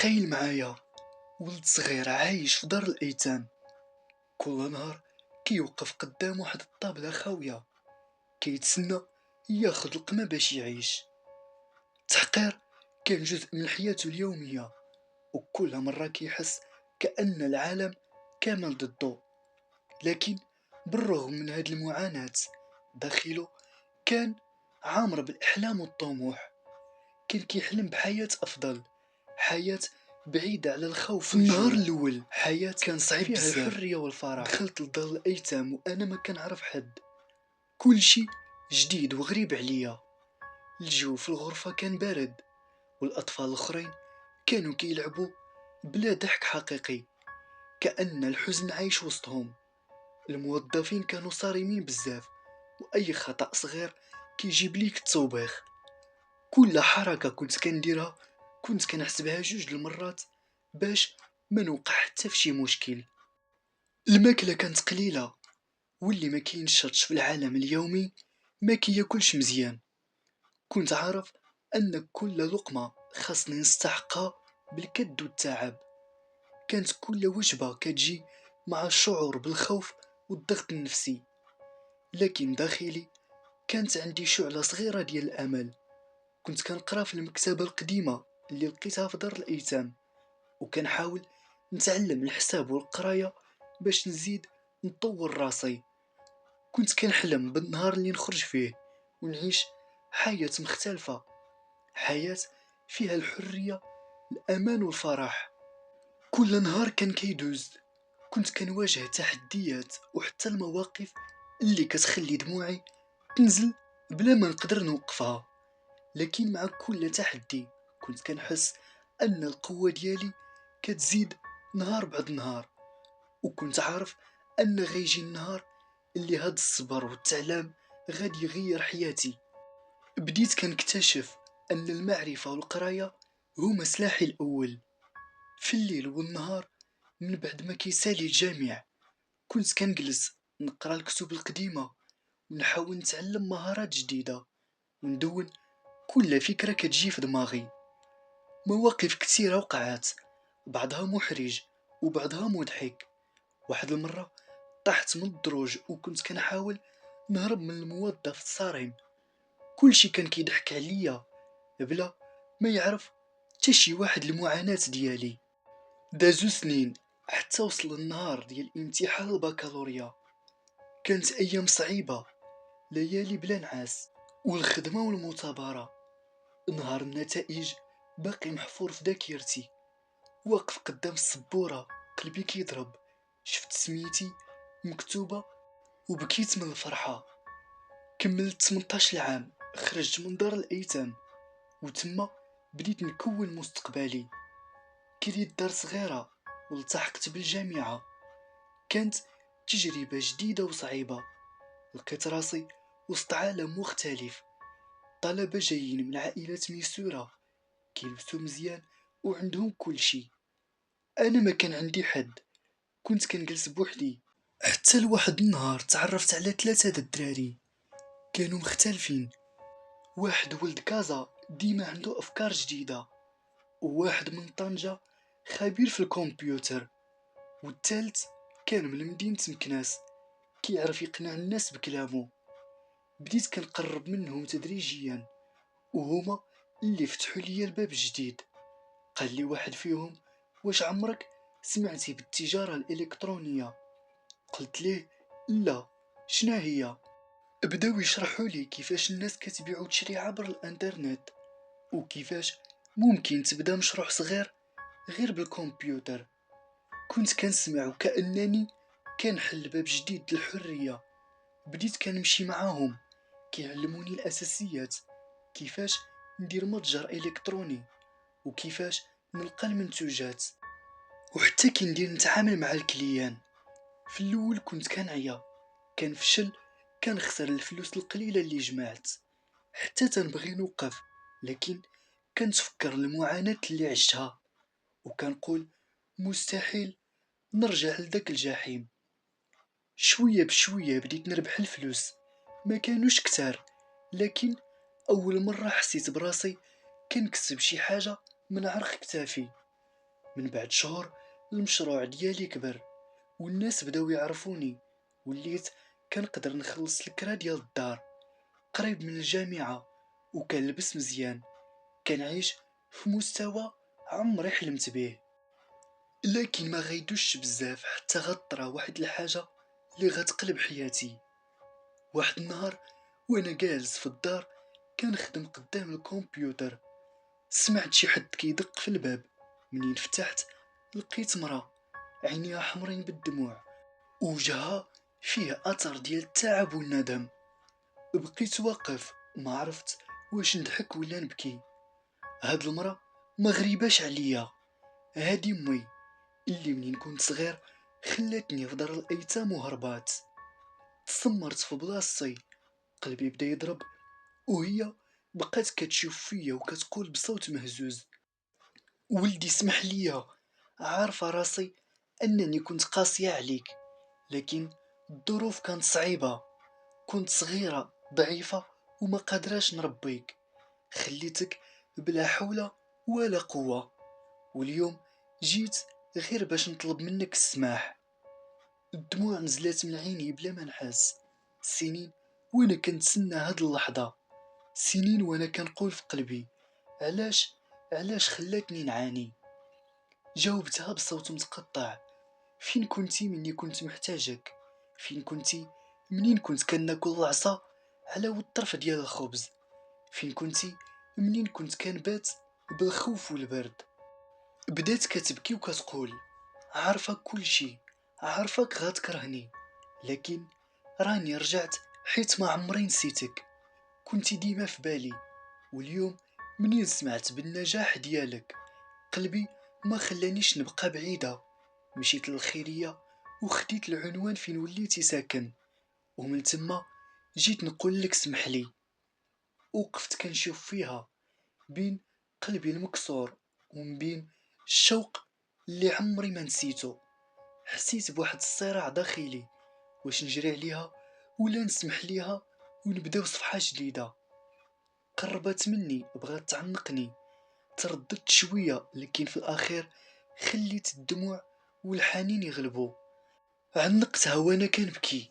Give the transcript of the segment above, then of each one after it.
تخيل معايا ولد صغير عايش في دار الأيتام. كل نهار كيوقف قدام واحد الطابلة خاوية، كيتسنى ياخد القمة باش يعيش. التحقير كان جزء من حياته اليومية، وكل مرة كيحس كأن العالم كامل ضده. لكن بالرغم من هاد المعاناة، داخله كان عامر بالأحلام والطموح. كان كيحلم بحياة أفضل، حياة بعيدة على الخوف. في النهار الأول حياة كان صعيب فيها بزاف. الحرية والفرح. دخلت لدار الأيتام وأنا ما كنعرف حد، كل شي جديد وغريب عليا. الجو في الغرفة كان بارد، والأطفال الآخرين كانوا كيلعبوا بلا ضحك حقيقي، كأن الحزن عايش وسطهم. الموظفين كانوا صارمين بزاف، وأي خطأ صغير كيجيب ليك التوبيخ. كل حركة كنت كنديرها كنت كنحسبها 2 المرات باش ما نوقع حتى في شي مشكل. الماكلة كانت قليلة، واللي ما كينشطش في العالم اليومي ما كياكلش مزيان. كنت عارف أن كل لقمة خاصني نستحقها بالكد والتعب. كانت كل وجبة كتجي مع الشعور بالخوف والضغط النفسي، لكن داخلي كانت عندي شعلة صغيرة ديال الأمل. كنت كنقرا في المكتبة القديمة اللي لقيتها في دار الأيتام، وكنحاول نتعلم الحساب والقراية باش نزيد نطور راسي. كنت كنحلم بالنهار اللي نخرج فيه ونعيش حياة مختلفة، حياة فيها الحرية، الأمان والفرح. كل نهار كان كيدوز كنت كنواجه تحديات وحتى المواقف اللي كتخلي دموعي تنزل بلا ما نقدر نوقفها. لكن مع كل تحدي كنت كنحس أن القوة ديالي كتزيد نهار بعد نهار، وكنت عارف أن غيجي النهار اللي هاد الصبر والتعلم غادي يغير حياتي. بديت كنكتشف أن المعرفة والقراية هما سلاحي الأول. في الليل والنهار من بعد ما كيسالي الجامع كنت كنجلس نقرا الكتب القديمة، ونحاول نتعلم مهارات جديدة، وندون كل فكرة كتجي في دماغي. مواقف كتيرة وقعات، بعضها محرج وبعضها مضحك. واحد المرة طحت من الدروج وكنت كنحاول نهرب من الموظف الصارم. كلشي كان كيضحك عليا بلا ما يعرف حتى شي واحد المعاناة ديالي. دازو سنين حتى وصل النهار ديال امتحان البكالوريا. كانت ايام صعيبة، ليالي بلا نعاس والخدمة والمثابرة. نهار النتائج باقي محفور في ذاكرتي. واقف قدام السبورة قلبي كيضرب، شفت سميتي مكتوبة وبكيت من الفرحة. كملت 18 عام، خرجت من دار الأيتام، وتما بديت نكون مستقبلي. كريت دار صغيرة والتحقت بالجامعة. كانت تجربة جديدة وصعيبة. لقيت راسي وسط عالم مختلف، طلبة جايين من عائلات ميسورة كيلبسوا مزيان وعندهم كل شي. أنا ما كان عندي حد، كنت كنجلس بوحدي. حتى لواحد النهار تعرفت على 3 د الدراري كانوا مختلفين. واحد ولد كازا ديما عنده أفكار جديدة، وواحد من طنجة خبير في الكمبيوتر، والثالث كان من مدينة مكناس كيعرف يقنع الناس بكلامه. بديت كنقرب منهم تدريجيا، وهما اللي فتحوا لي الباب الجديد. قال لي واحد فيهم: واش عمرك سمعتي بالتجارة الإلكترونية؟ قلت ليه: لا، شنا هي؟ بداو يشرحوا لي كيفاش الناس كتبيع وتشري عبر الانترنت، وكيفاش ممكن تبدا مشروع صغير غير بالكمبيوتر. كنت كنسمع وكأنني كنحل باب جديد للحرية. بديت كنمشي معاهم كيعلموني الأساسيات، كيفاش ندير متجر إلكتروني، وكيفاش نلقى المنتوجات، وحتى كي ندير نتعامل مع الكليان. في الأول كنت كنعيا، كنفشل، كنخسر الفلوس القليلة اللي جمعت، حتى تنبغي نوقف. لكن كنتفكر المعاناة اللي عشتها وكنقول مستحيل نرجع لذاك الجحيم. شوية بشوية بديت نربح الفلوس، ما كانوش كتار، لكن أول مرة حسيت براسي كنكسب شي حاجة من عرق كتافي. من بعد شهور المشروع ديالي كبر، والناس بداو يعرفوني. وليت كنقدر نخلص الكرا ديال الدار، قريب من الجامعة، وكنلبس مزيان. كنعيش في مستوى عمري حلمت به. لكن ما غيدوش بزاف حتى غطرى واحد الحاجة اللي غتقلب حياتي. واحد النهار وانا جالس في الدار كنخدم قدام الكمبيوتر، سمعت شي حد كيدق في الباب. منين فتحت لقيت مرا عينيها حمرين بالدموع، وجهها فيه اثر ديال التعب والندم. بقيت واقف ما عرفت واش نضحك ولا نبكي. هاد المرا ما غريباش عليا، هادي امي اللي منين كنت صغير خلاتني في دار الايتام وهربات. تسمرت في بلاصتي، قلبي بدا يضرب، وهي بقات كتشوف فيا وكتقول بصوت مهزوز: ولدي اسمح ليا، عارفة راسي انني كنت قاسية عليك، لكن الظروف كانت صعيبة. كنت صغيرة ضعيفة وما قادراش نربيك، خليتك بلا حول ولا قوة، واليوم جيت غير باش نطلب منك السماح. الدموع نزلات من عيني بلا ما نحس. سنين وانا كنتسنى هاد اللحظة، سنين وانا كنقول في قلبي: علاش خلاتني نعاني؟ جاوبتها بصوت متقطع: فين كنتي مني كنت محتاجك؟ فين كنتي منين كنت كناكل العصا على ود الطرف ديال الخبز؟ فين كنتي منين كنت كنبات بالخوف والبرد؟ بدات كتبكي وكتقول: عارفك كل شي، عارفك غتكرهني، لكن راني رجعت حيت ما عمري نسيتك. كنتي ديما في بالي، واليوم منين سمعت بالنجاح ديالك قلبي ما خلانيش نبقى بعيدة. مشيت للخيرية وخديت العنوان فين وليتي ساكن، ومن تما جيت نقول لك سمحلي. وقفت كنشوف فيها بين قلبي المكسور ومن بين الشوق اللي عمري ما نسيته. حسيت بواحد الصراع داخلي، واش نجري عليها ولا نسمح ليها ونبداو صفحة جديدة. قربت مني بغات تعنقني، ترددت شوية، لكن في الأخير خليت الدموع والحنين يغلبوا. عنقتها وانا كنبكي،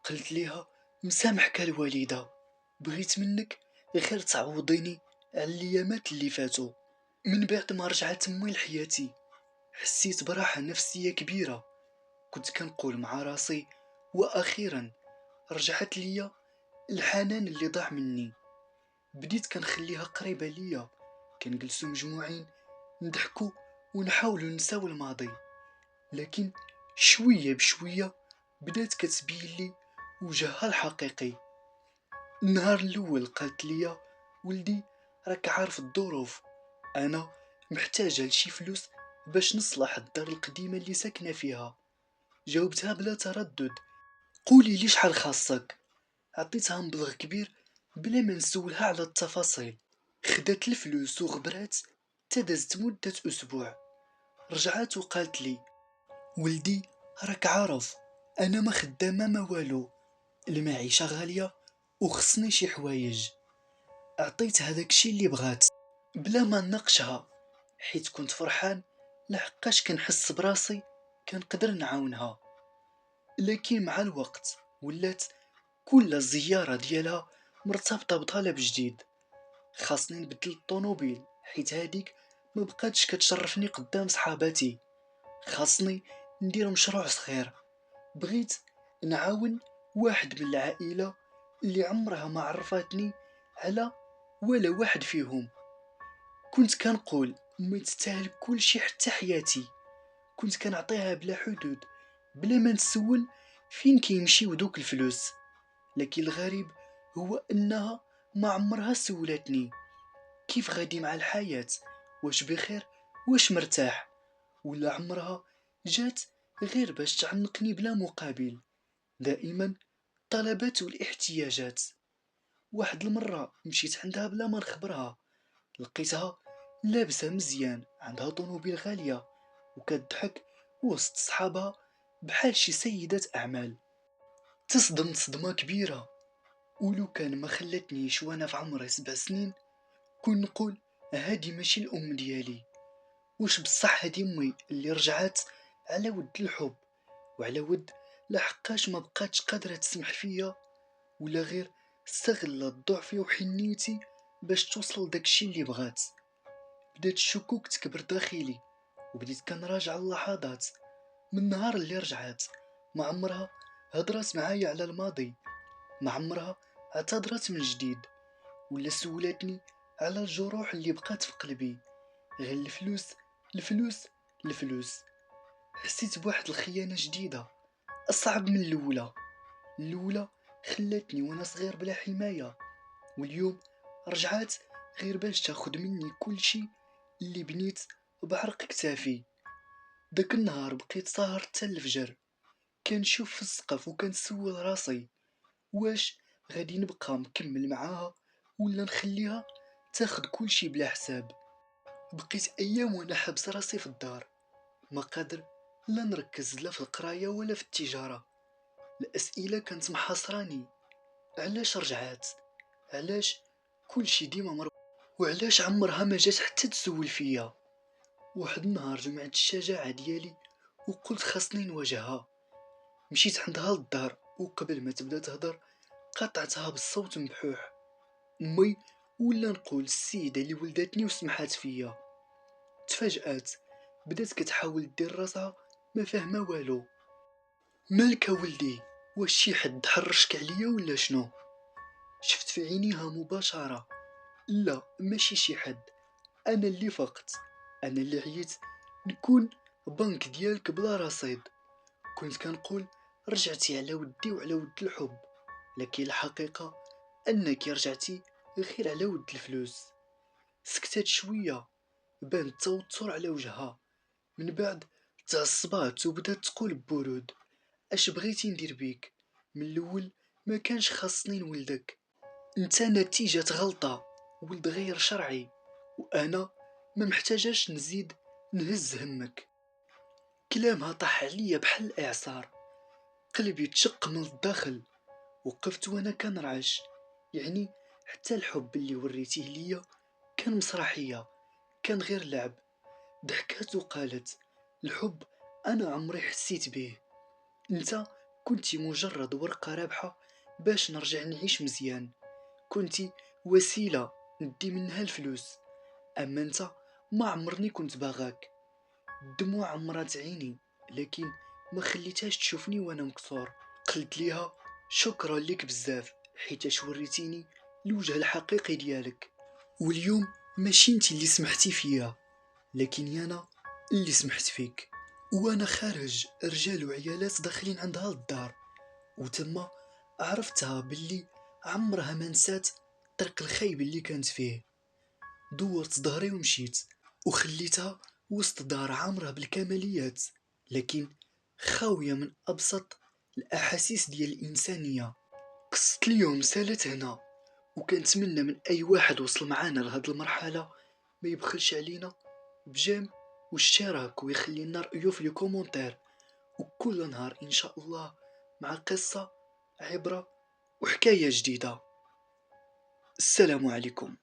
قلت ليها: مسامحك الوالدة، بغيت منك غير تعوضيني على الايامات اللي فاتوا. من بعد ما رجعت امي لحياتي حسيت براحة نفسية كبيرة. كنت كنقول مع راسي: واخيرا رجعت ليا الحنان اللي ضاع مني. بديت كنخليها قريبة ليا، كنجلسو مجموعين نضحكو ونحاولو نساو الماضي. لكن شوية بشوية بدات كتبين لي وجهها الحقيقي. النهار الاول قالت لي: ولدي راك عارف الظروف، انا محتاجة لشي فلوس باش نصلح الدار القديمة اللي ساكنة فيها. جاوبتها بلا تردد: قولي لي شحال خاصك. عطيتها مبلغ كبير بلا ما نسولها على التفاصيل. خدات الفلوس وغبرات. تدازت مدة أسبوع، رجعت وقالت لي: ولدي راك عارف أنا ما خدامة ما والو، المعيشة غالية وخصني شي حوايج. عطيت هذاك الشي اللي بغات بلا ما نناقشها، حيت كنت فرحان لحقاش كنحس براسي كنقدر نعاونها. لكن مع الوقت ولات كل زيارة ديالها مرتبطة بطلب جديد. خاصني نبدل الطوموبيل حيت هاديك ما بقاتش كتشرفني قدام صحاباتي. خاصني ندير مشروع صغير. بغيت نعاون واحد من العائلة اللي عمرها ما عرفتني على ولا واحد فيهم. كنت كنقول ما تستاهل كل شي حتى حياتي. كنت كنعطيها بلا حدود بلا ما نسول فين كيمشيو دوك الفلوس. لكن الغريب هو انها ما عمرها سولتني كيف غادي مع الحياة، واش بخير، واش مرتاح. ولا عمرها جات غير باش تعنقني بلا مقابل. دائما طلبات والاحتياجات. واحد المرة مشيت عندها بلا ما نخبرها، لقيتها لابسة مزيان، عندها طوموبيل غالية، وكتضحك وسط صحابها بحال شي سيدة أعمال. تصدمت صدمة كبيرة، ولو كان ما خلتنيش وانا في عمري 7 سنين كون نقول هادي ماشي الأم ديالي. واش بصح هادي امي اللي رجعات على ود الحب وعلى ود لحقاش ما بقاتش قادرة تسمح فيا، ولا غير استغلت ضعفي وحنيتي باش توصل لداكشي اللي بغات؟ بدات الشكوك تكبر داخلي، وبديت كنراجع اللحظات من النهار اللي رجعات. ما عمرها هضرات معايا على الماضي، ما عمرها اعتذرت من جديد، ولا سولاتني على الجروح اللي بقات في قلبي. غير الفلوس، الفلوس، الفلوس. حسيت بواحد الخيانة جديدة أصعب من الأولى خلاتني وأنا صغير بلا حماية، واليوم رجعات غير باش تاخد مني كل شي اللي بنيت بعرق كتافي. داك النهار بقيت ساهر حتى الفجر، كنشوف في السقف وكنسول راسي واش غادي نبقى مكمل معاها ولا نخليها تاخد كل شي بلا حساب. بقيت ايام وانا حابس راسي في الدار، ما قادر لا نركز لا في القرايه ولا في التجاره. الاسئله كانت محاصراني: علاش رجعات؟ علاش كل شي ديما وعلاش عمرها ما جات حتى تسول فيا؟ واحد النهار جمعت الشجاعه ديالي وقلت خاصني نواجهها. مشيت عندها للدار، وقبل ما تبدا تهضر قطعتها بالصوت مبحوح: امي، ولا نقول السيده اللي ولدتني وسمحات فيا. تفاجأت، بدات كتحاول دير راسها ما فاهمه والو. مالك ولدي؟ واش شي حد حرشك عليا ولا شنو؟ شفت في عينيها مباشره: لا، ماشي شي حد، انا اللي فقت، انا اللي عييت نكون بنك ديالك بلا رصيد. كنت كنقول رجعتي على ودي وعلى ود الحب، لكن الحقيقه انك رجعتي غير على ود الفلوس. سكتت شويه، بان التوتر على وجهها، من بعد تعصبات وبدات تقول ببرود: اش بغيتي ندير بيك؟ من الاول ما كانش خاصني نولدك، انت نتيجة غلطة، ولد غير شرعي، وانا ما محتاجاش نزيد نهز همك. كلامها طاح عليا بحال الاعصار، قلبي تشق من الداخل. وقفت وانا كنرعش، يعني حتى الحب اللي وريتيه ليا كان مسرحية، كان غير لعب. ضحكات وقالت: الحب انا عمري حسيت به، انت كنتي مجرد ورقة رابحة باش نرجع نعيش مزيان، كنتي وسيلة ندي منها الفلوس. اما انت ما عمرني كنت باغاك. الدموع عمرات عيني، لكن ما خليتهاش تشوفني وانا مكسور. قلت ليها: شكرا ليك بزاف، حيتاش وريتيني الوجه الحقيقي ديالك. واليوم ماشي انت اللي سمحتي فيا، لكن انا اللي سمحت فيك. وانا خارج، رجال وعيالات داخلين عندها للدار، وتما عرفتها باللي عمرها ما نسات الطريق الخايب اللي كانت فيه. دورت ظهري ومشيت، وخليتها وسط دار عامرة بالكماليات، لكن خاوية من أبسط الأحاسيس ديال الإنسانية. قصة اليوم سالت هنا، وكنتمنى من أي واحد وصل معانا لهاد المرحلة ما يبخلش علينا بجيم واشتراك، ويخلي لنا رأيه في الكومنتير. وكل نهار إن شاء الله مع قصة، عبرة، وحكاية جديدة. السلام عليكم.